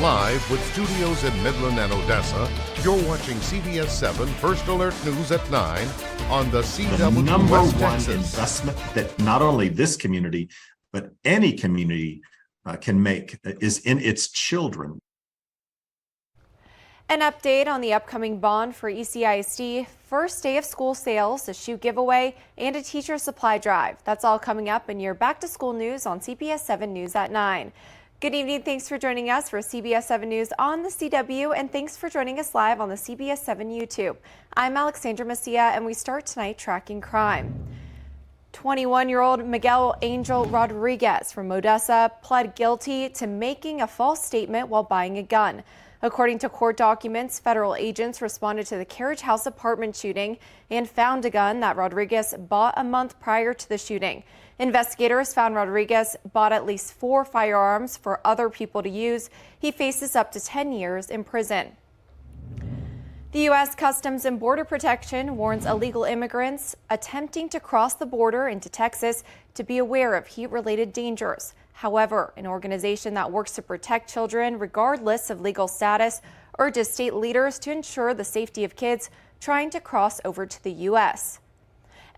Live with studios in Midland and Odessa, you're watching CBS7 First Alert News at 9 on the CW The number West one Texas. investment that not only this community, but any community can make is in its children. An update on the upcoming bond for ECISD, first day of school sales, a shoe giveaway, and a teacher supply drive. That's all coming up in your back to school news on CBS7 News at 9. Good evening. Thanks for joining us for CBS7 News on the CW, and thanks for joining us live on the CBS7 YouTube. I'm Alexandra Macia, and we start tonight tracking crime. 21-year-old Miguel Angel Rodriguez from Odessa pled guilty to making a false statement while buying a gun. According to court documents, federal agents responded to the Carriage House apartment shooting and found a gun that Rodriguez bought a month prior to the shooting. Investigators found Rodriguez bought at least 4 firearms for other people to use. He faces up to 10 years in prison. The U.S. Customs and Border Protection warns illegal immigrants attempting to cross the border into Texas to be aware of heat-related dangers. However, an organization that works to protect children regardless of legal status urges state leaders to ensure the safety of kids trying to cross over to the U.S.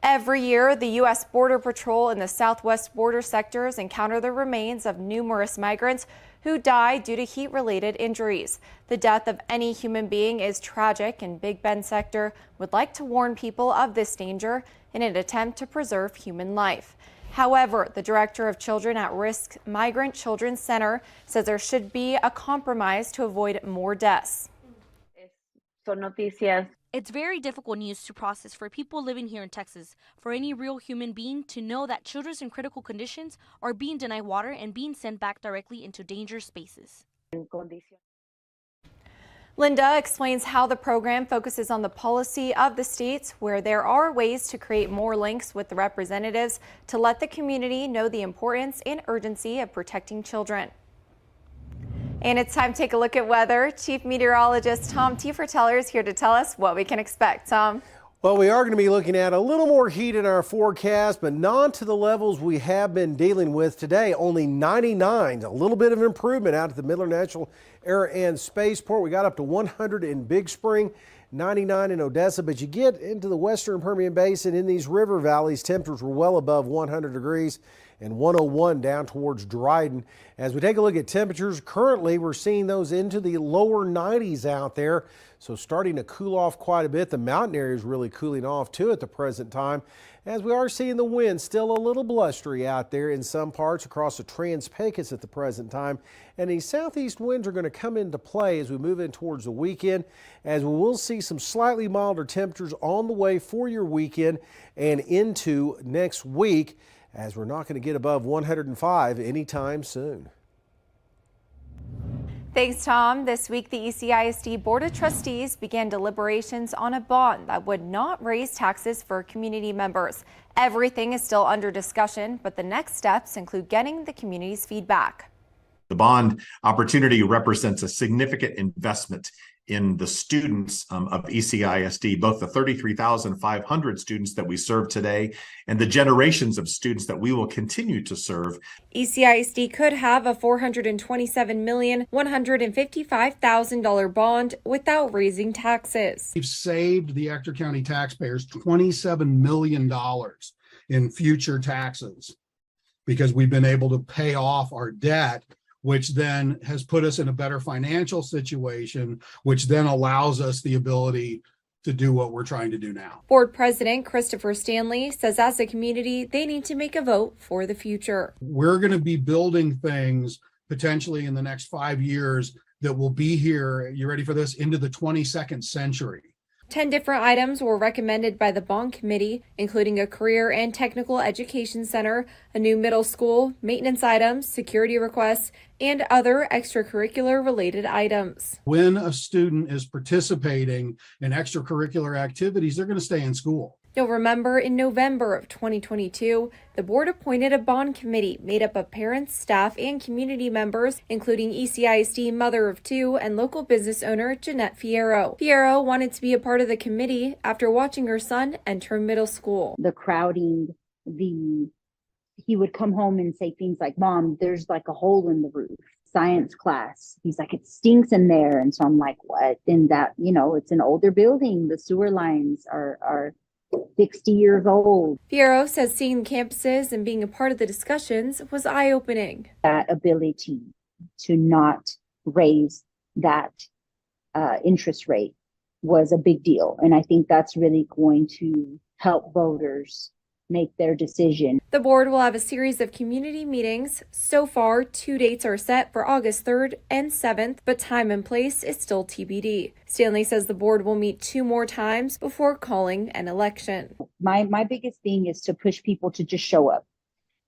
Every year, the U.S. Border Patrol in the southwest border sectors encounter the remains of numerous migrants who die due to heat-related injuries. The death of any human being is tragic, and Big Bend sector would like to warn people of this danger in an attempt to preserve human life. However, the director of Children at Risk Migrant Children's Center says there should be a compromise to avoid more deaths. It's very difficult news to process for people living here in Texas, for any real human being to know that children in critical conditions are being denied water and being sent back directly into dangerous spaces. Linda explains how the program focuses on the policy of the states, where there are ways to create more links with the representatives to let the community know the importance and urgency of protecting children. And it's time to take a look at weather. Chief Meteorologist Tom Tieferteller is here to tell us what we can expect. Tom? Well, we are going to be looking at a little more heat in our forecast, but not to the levels we have been dealing with today. Only 99, a little bit of an improvement out at the Midland National Air and Spaceport. We got up to 100 in Big Spring, 99 in Odessa, but you get into the western Permian Basin in these river valleys, temperatures were well above 100 degrees. And 101 down towards Dryden. As we take a look at temperatures, currently we're seeing those into the lower 90s out there. So starting to cool off quite a bit. The mountain area is really cooling off too at the present time, as we are seeing the wind still a little blustery out there in some parts across the Trans-Pecos at the present time. And these southeast winds are going to come into play as we move in towards the weekend, as we will see some slightly milder temperatures on the way for your weekend and into next week, as we're not going to get above 105 anytime soon. Thanks, Tom. This week, the ECISD Board of Trustees began deliberations on a bond that would not raise taxes for community members. Everything is still under discussion, but the next steps include getting the community's feedback. The bond opportunity represents a significant investment in the students of ECISD, both the 33,500 students that we serve today and the generations of students that we will continue to serve. ECISD could have a $427,155,000 bond without raising taxes. We've saved the Ector County taxpayers $27 million in future taxes because we've been able to pay off our debt, which then has put us in a better financial situation, which then allows us the ability to do what we're trying to do now. Board President Christopher Stanley says as a community, they need to make a vote for the future. We're going to be building things potentially in the next 5 years that will be here, you ready for this, into the 22nd century. 10 different items were recommended by the bond committee, including a career and technical education center, a new middle school, maintenance items, security requests, and other extracurricular related items. When a student is participating in extracurricular activities, they're going to stay in school. You'll remember in November of 2022, the board appointed a bond committee made up of parents, staff, and community members, including ECISD mother of two and local business owner Jeanette Fierro. Fierro wanted to be a part of the committee after watching her son enter middle school. The crowding, he would come home and say things like, "Mom, there's like a hole in the roof." science class. He's like, it stinks in there. And so I'm like, what? And that, it's an older building. The sewer lines are 60 years old. Fierro says seeing campuses and being a part of the discussions was eye-opening. That ability to not raise that interest rate was a big deal. And I think that's really going to help voters make their decision. The board will have a series of community meetings. So far, 2 dates are set for August 3rd and 7th, but time and place is still TBD. Stanley says the board will meet 2 more times before calling an election. My biggest thing is to push people to just show up.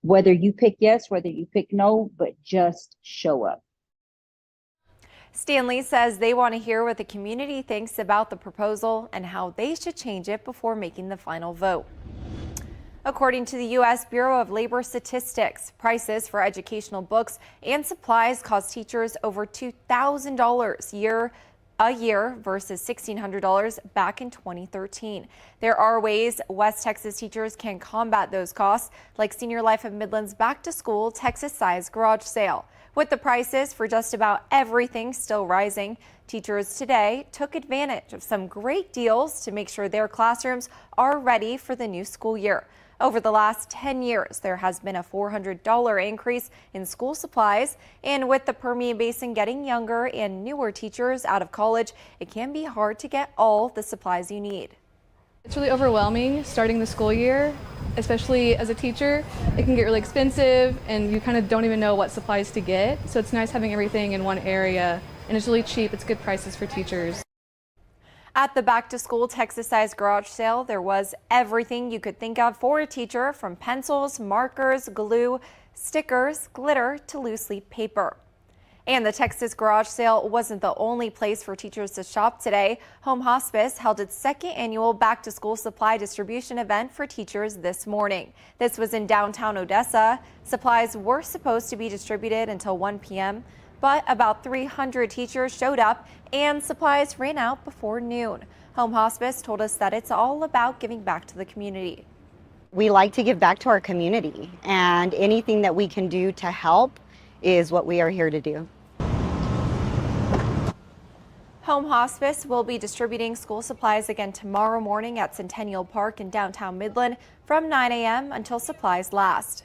Whether you pick yes, whether you pick no, but just show up. Stanley says they want to hear what the community thinks about the proposal and how they should change it before making the final vote. According to the U.S. Bureau of Labor Statistics, prices for educational books and supplies cost teachers over $2,000 a year versus $1,600 back in 2013. There are ways West Texas teachers can combat those costs, like Senior Life of Midland's Back to School Texas-sized garage sale. With the prices for just about everything still rising, teachers today took advantage of some great deals to make sure their classrooms are ready for the new school year. Over the last 10 years, there has been a $400 increase in school supplies, and with the Permian Basin getting younger and newer teachers out of college, it can be hard to get all the supplies you need. It's really overwhelming starting the school year, especially as a teacher. It can get really expensive and you kind of don't even know what supplies to get. So it's nice having everything in one area, and it's really cheap. It's good prices for teachers. At the Back to School Texas-sized garage sale, there was everything you could think of for a teacher, from pencils, markers, glue, stickers, glitter to loose leaf paper. And the Texas garage sale wasn't the only place for teachers to shop today. Home Hospice held its second annual Back to School supply distribution event for teachers this morning. This was in downtown Odessa. Supplies were supposed to be distributed until 1 p.m., but about 300 teachers showed up and supplies ran out before noon. Home Hospice told us that it's all about giving back to the community. We like to give back to our community, and anything that we can do to help is what we are here to do. Home Hospice will be distributing school supplies again tomorrow morning at Centennial Park in downtown Midland from 9 a.m. until supplies last.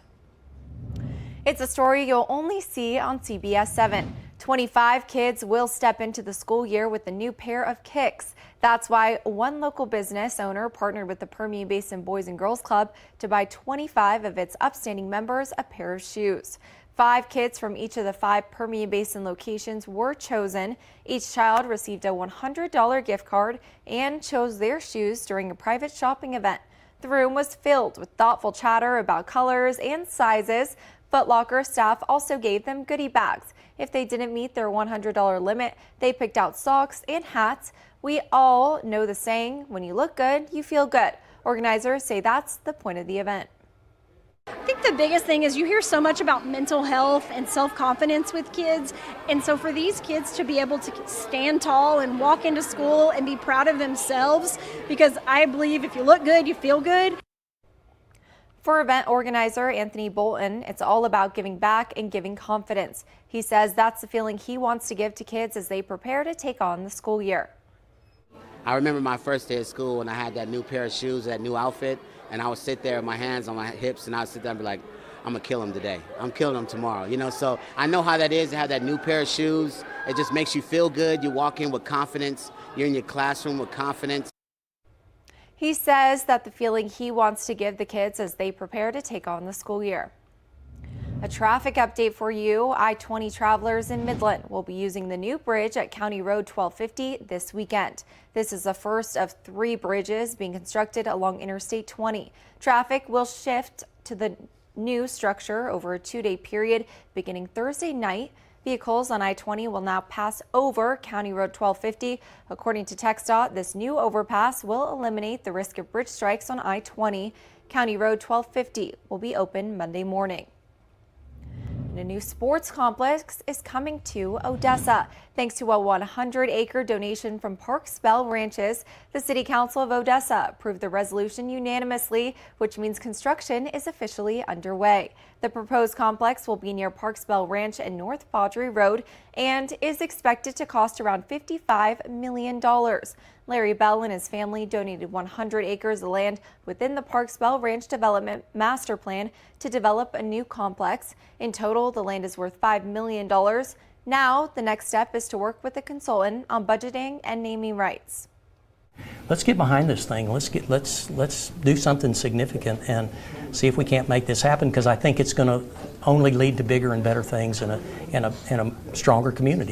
It's a story you'll only see on CBS7. 25 kids will step into the school year with a new pair of kicks. That's why one local business owner partnered with the Permian Basin Boys and Girls Club to buy 25 of its upstanding members a pair of shoes. 5 kids from each of the 5 Permian Basin locations were chosen. Each child received a $100 gift card and chose their shoes during a private shopping event. The room was filled with thoughtful chatter about colors and sizes. Foot Locker staff also gave them goodie bags. If they didn't meet their $100 limit, they picked out socks and hats. We all know the saying, when you look good, you feel good. Organizers say that's the point of the event. I think the biggest thing is you hear so much about mental health and self-confidence with kids. And so for these kids to be able to stand tall and walk into school and be proud of themselves, because I believe if you look good, you feel good. For event organizer Anthony Bolton, it's all about giving back and giving confidence. He says that's the feeling he wants to give to kids as they prepare to take on the school year. I remember my first day of school and I had that new pair of shoes, that new outfit, and I would sit there with my hands on my hips and I would sit there and be like, I'm gonna kill him today. I'm killing him tomorrow. You know, so I know how that is to have that new pair of shoes. It just makes you feel good. You walk in with confidence. You're in your classroom with confidence. He says that the feeling he wants to give the kids as they prepare to take on the school year. A traffic update for you. I-20 travelers in Midland will be using the new bridge at County Road 1250 this weekend. This is the first of 3 bridges being constructed along Interstate 20. Traffic will shift to the new structure over a 2-day period beginning Thursday night. Vehicles on I-20 will now pass over County Road 1250. According to TxDOT, this new overpass will eliminate the risk of bridge strikes on I-20. County Road 1250 will be open Monday morning. And a new sports complex is coming to Odessa. Thanks to a 100-acre donation from Park Spell Ranches, the City Council of Odessa approved the resolution unanimously, which means construction is officially underway. The proposed complex will be near Parksbell Ranch and North Faudree Road and is expected to cost around $55 million. Larry Bell and his family donated 100 acres of land within the Parksbell Ranch Development Master Plan to develop a new complex. In total, the land is worth $5 million. Now, the next step is to work with a consultant on budgeting and naming rights. Let's get behind this thing. Let's do something significant and see if we can't make this happen, because I think it's going to only lead to bigger and better things in a stronger community.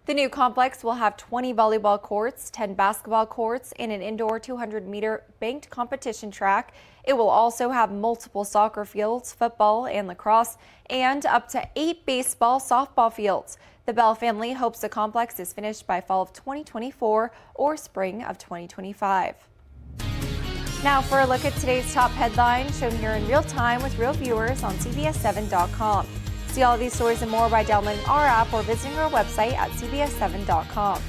The new complex will have 20 volleyball courts, 10 basketball courts, and an indoor 200-meter banked competition track. It will also have multiple soccer fields, football and lacrosse, and up to 8 baseball, softball fields. The Bell family hopes the complex is finished by fall of 2024 or spring of 2025. Now for a look at today's top headlines, shown here in real time with real viewers on CBS7.com. See all these stories and more by downloading our app or visiting our website at CBS7.com.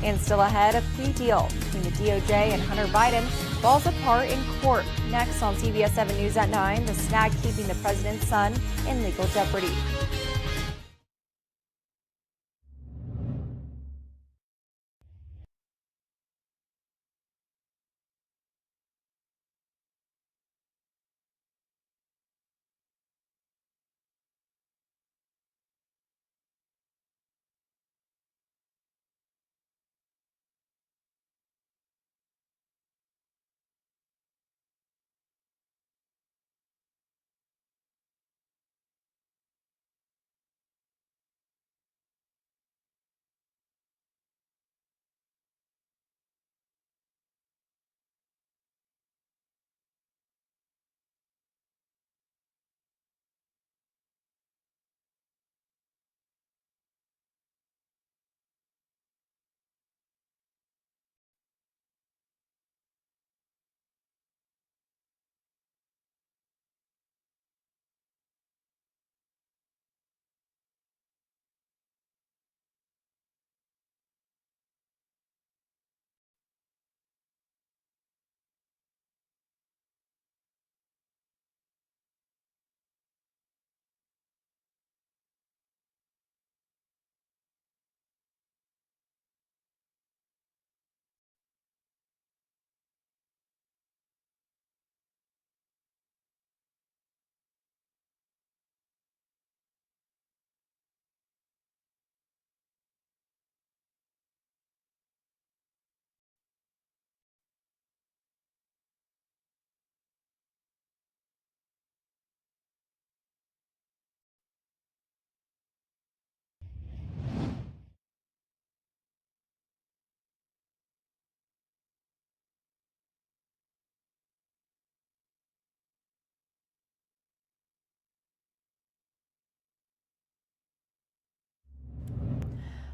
And still ahead, a plea deal between the DOJ and Hunter Biden falls apart in court. Next on CBS 7 News at 9, the snag keeping the president's son in legal jeopardy.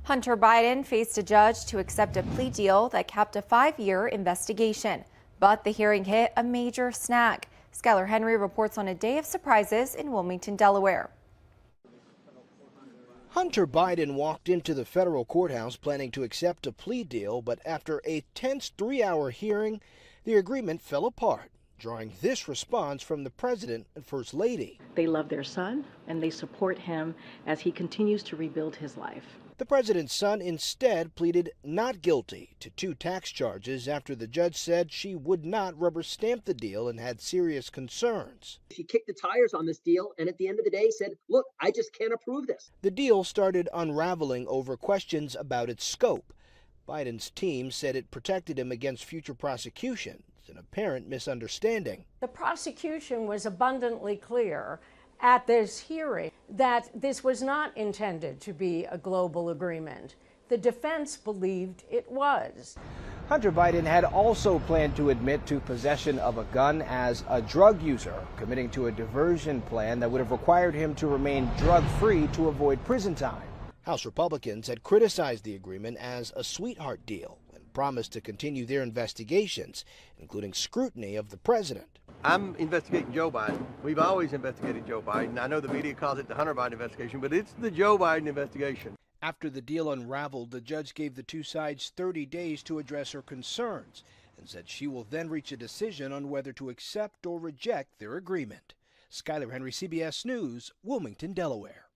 Hunter Biden faced a judge to accept a plea deal that capped a 5-year investigation. But the hearing hit a major snag. Skylar Henry reports on a day of surprises in Wilmington, Delaware. Hunter Biden walked into the federal courthouse planning to accept a plea deal, but after a tense 3-hour hearing, the agreement fell apart, drawing this response from the president and first lady. They love their son and they support him as he continues to rebuild his life. The president's son instead pleaded not guilty to 2 tax charges after the judge said she would not rubber stamp the deal and had serious concerns. She kicked the tires on this deal and at the end of the day said, look, I just can't approve this. The deal started unraveling over questions about its scope. Biden's team said it protected him against future prosecutions, an apparent misunderstanding. The prosecution was abundantly clear at this hearing that this was not intended to be a global agreement. The defense believed it was. Hunter Biden had also planned to admit to possession of a gun as a drug user, committing to a diversion plan that would have required him to remain drug-free to avoid prison time. House Republicans had criticized the agreement as a sweetheart deal and promised to continue their investigations, including scrutiny of the president. I'm investigating Joe Biden. We've always investigated Joe Biden. I know the media calls it the Hunter Biden investigation, but it's the Joe Biden investigation. After the deal unraveled, the judge gave the 2 sides 30 days to address her concerns and said she will then reach a decision on whether to accept or reject their agreement. Skyler Henry, CBS News, Wilmington, Delaware.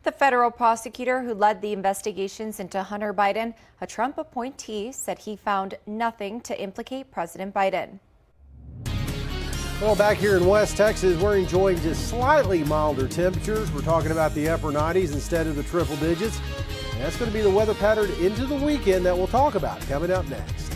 The federal prosecutor who led the investigations into Hunter Biden, a Trump appointee, said he found nothing to implicate President Biden. Well, back here in West Texas, we're enjoying just slightly milder temperatures. We're talking about the upper 90s instead of the triple digits. And that's going to be the weather pattern into the weekend that we'll talk about coming up next.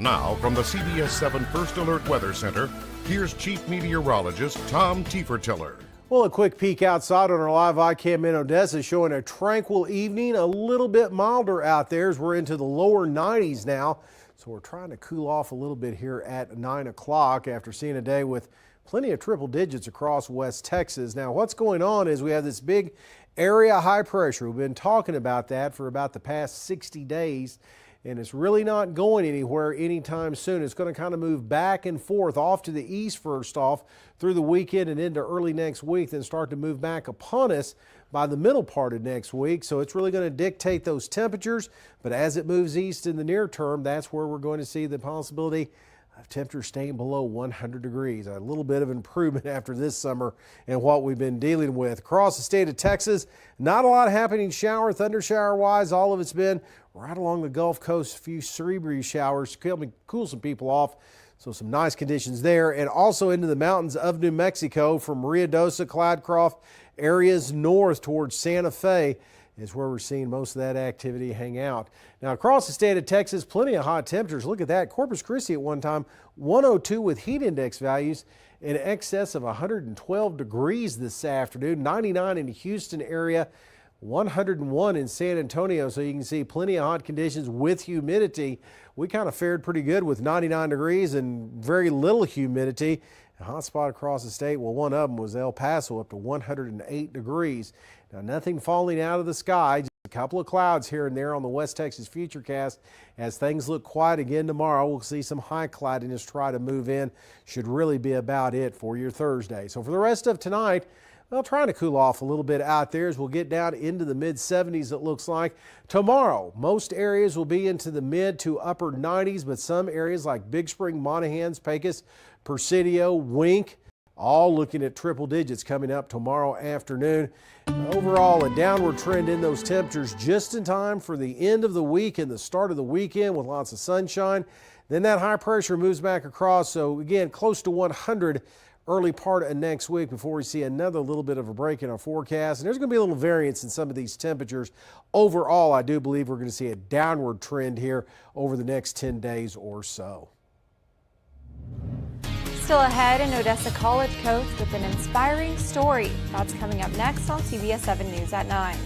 Now, from the CBS7 First Alert Weather Center, here's Chief Meteorologist Tom Tiefertiller. Well, a quick peek outside on our live iCam in Odessa showing a tranquil evening, a little bit milder out there as we're into the lower 90s now. So we're trying to cool off a little bit here at 9 o'clock after seeing a day with plenty of triple digits across West Texas. Now, what's going on is we have this big area high pressure. We've been talking about that for about the past 60 days. And it's really not going anywhere anytime soon. It's going to kind of move back and forth off to the east first off through the weekend and into early next week, then start to move back upon us by the middle part of next week. So it's really going to dictate those temperatures. But as it moves east in the near term, that's where we're going to see the possibility of temperatures staying below 100 degrees. A little bit of improvement after this summer and what we've been dealing with. Across the state of Texas, not a lot happening shower, thunder shower wise. All of it's been right along the Gulf Coast, a few breeze showers to cool some people off. So some nice conditions there, and also into the mountains of New Mexico from Ruidoso, Cloudcroft areas north towards Santa Fe is where we're seeing most of that activity hang out. Now across the state of Texas, plenty of hot temperatures. Look at that. Corpus Christi at one time, 102 with heat index values in excess of 112 degrees this afternoon, 99 in the Houston area, 101 in San Antonio. So you can see plenty of hot conditions with humidity. We kind of fared pretty good with 99 degrees and very little humidity. A hot spot across the state, well, one of them was El Paso up to 108 degrees. Now, nothing falling out of the sky, just a couple of clouds here and there on the West Texas Futurecast. As things look quiet again tomorrow, we'll see some high cloudiness try to move in. Should really be about it for your Thursday. So for the rest of tonight, well, trying to cool off a little bit out there as we'll get down into the mid-70s, it looks like. Tomorrow, most areas will be into the mid to upper 90s, but some areas like Big Spring, Monahans, Pecos, Presidio, Wink, all looking at triple digits coming up tomorrow afternoon. Overall, a downward trend in those temperatures just in time for the end of the week and the start of the weekend with lots of sunshine. Then that high pressure moves back across, so again, close to 100 early part of next week before we see another little bit of a break in our forecast. And there's going to be a little variance in some of these temperatures. Overall, I do believe we're going to see a downward trend here over the next 10 days or so. Still ahead, an Odessa College coach with an inspiring story. That's coming up next on CBS 7 News at 9.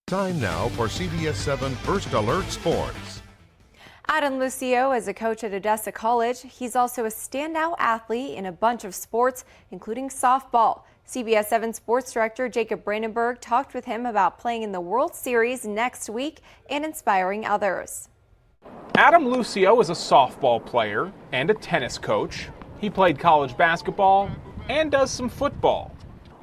Time now for CBS 7 First Alert Sports. Adam Lucio is a coach at Odessa College. He's also a standout athlete in a bunch of sports, including softball. CBS 7 Sports Director Jacob Brandenburg talked with him about playing in the World Series next week and inspiring others. Adam Lucio is a softball player and a tennis coach. He played college basketball and does some football.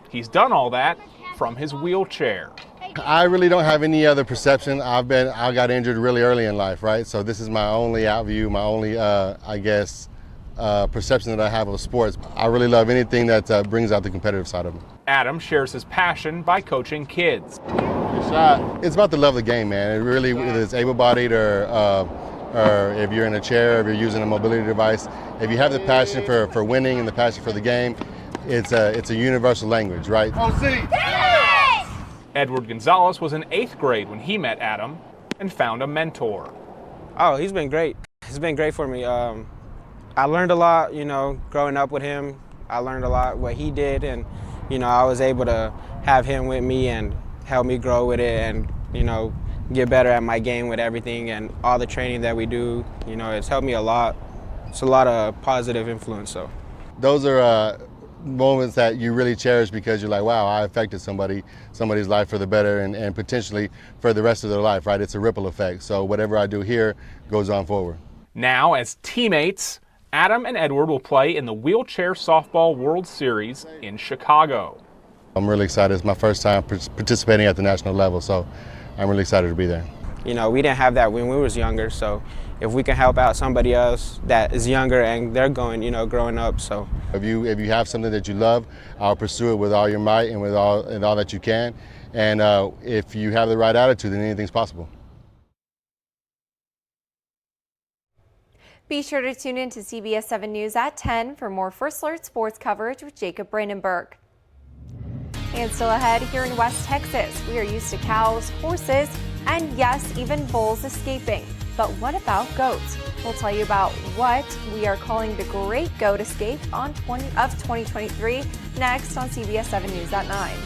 He's done all that from his wheelchair. I really don't have any other perception. I got injured really early in life, right? So this is my only outview, my only, perception that I have of sports. I really love anything that brings out the competitive side of me. Adam shares his passion by coaching kids. It's about the love of the game, man. It really, whether it's able-bodied or if you're in a chair, if you're using a mobility device, if you have the passion for winning and the passion for the game, it's a universal language, right? Edward Gonzalez was in 8th grade when he met Adam and found a mentor. Oh, he's been great. It's been great for me. I learned a lot, growing up with him. I learned a lot what he did, and, I was able to have him with me and help me grow with it and, get better at my game with everything and all the training that we do. It's helped me a lot. It's a lot of positive influence. So those are moments that you really cherish because you're like, wow, I affected somebody's life for the better and potentially for the rest of their life, right? It's a ripple effect. So whatever I do here goes on forward. Now, as teammates, Adam and Edward will play in the Wheelchair Softball World Series in Chicago. I'm really excited. It's my first time participating at the national level, so I'm really excited to be there. We didn't have that when we was younger, so if we can help out somebody else that is younger and they're going, growing up, so. If you have something that you love, I'll pursue it with all your might and with all that you can. And if you have the right attitude, then anything's possible. Be sure to tune in to CBS 7 News at 10 for more First Alert sports coverage with Jacob Brandenburg. And still ahead here in West Texas, we are used to cows, horses, and yes, even bulls escaping. But what about goats? We'll tell you about what we are calling the Great Goat Escape of 2023 next on CBS 7 News at 9.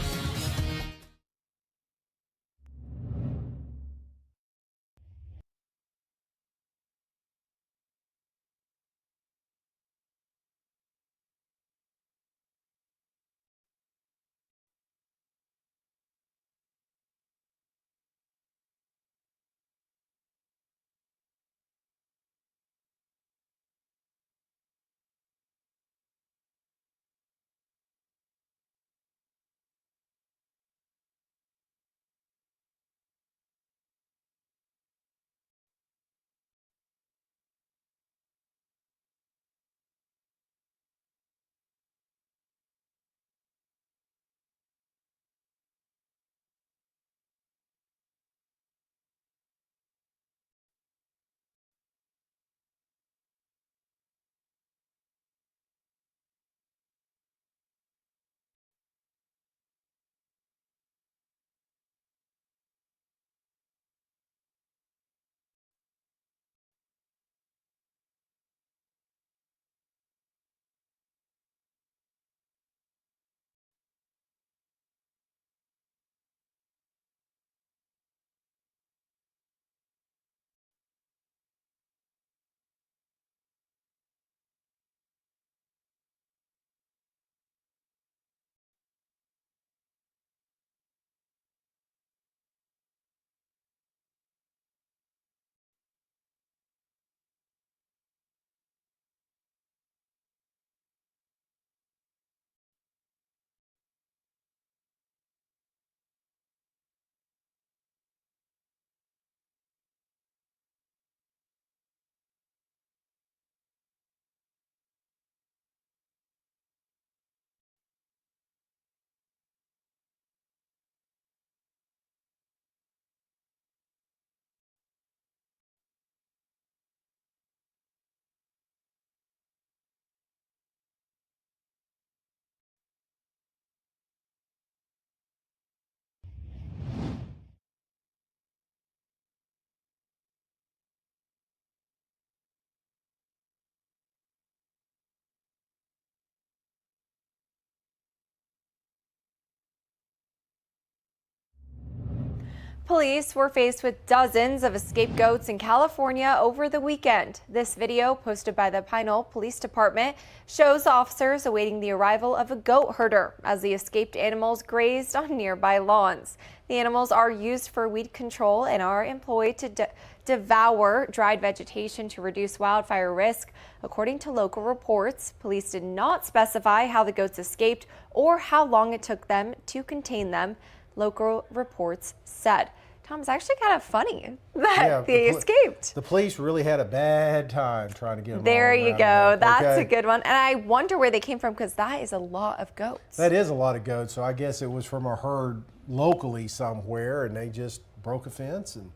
Police were faced with dozens of escaped goats in California over the weekend. This video, posted by the Pinole Police Department, shows officers awaiting the arrival of a goat herder as the escaped animals grazed on nearby lawns. The animals are used for weed control and are employed to devour dried vegetation to reduce wildfire risk. According to local reports, police did not specify how the goats escaped or how long it took them to contain them. Local reports said. Tom, it's actually kind of funny that they escaped. The police really had a bad time trying to get them. There you go. That's a good one. And I wonder where they came from, because that is a lot of goats. That is a lot of goats. So I guess it was from a herd locally somewhere, and they just broke a fence and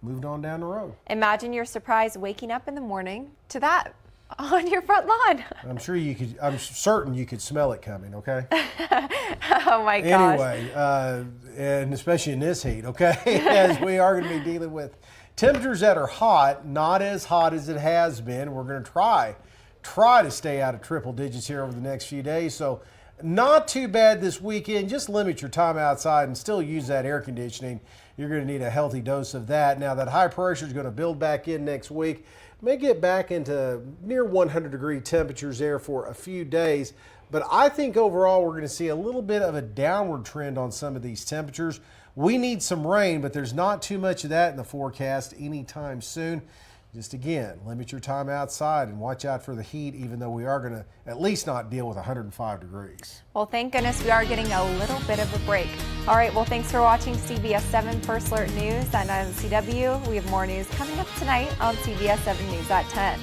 moved on down the road. Imagine your surprise waking up in the morning to that on your front lawn. I'm certain you could smell it coming, okay? Oh my gosh. Anyway, and especially in this heat, okay? As we are going to be dealing with temperatures that are hot, not as hot as it has been. We're going to try to stay out of triple digits here over the next few days. So not too bad this weekend. Just limit your time outside and still use that air conditioning. You're going to need a healthy dose of that. Now that high pressure is going to build back in next week. May get back into near 100-degree temperatures there for a few days. But I think overall we're going to see a little bit of a downward trend on some of these temperatures. We need some rain, but there's not too much of that in the forecast anytime soon. Just again, limit your time outside and watch out for the heat, even though we are going to at least not deal with 105 degrees. Well, thank goodness we are getting a little bit of a break. All right, well, thanks for watching CBS 7 First Alert News at 9 on CW. We have more news coming up tonight on CBS 7 News at 10.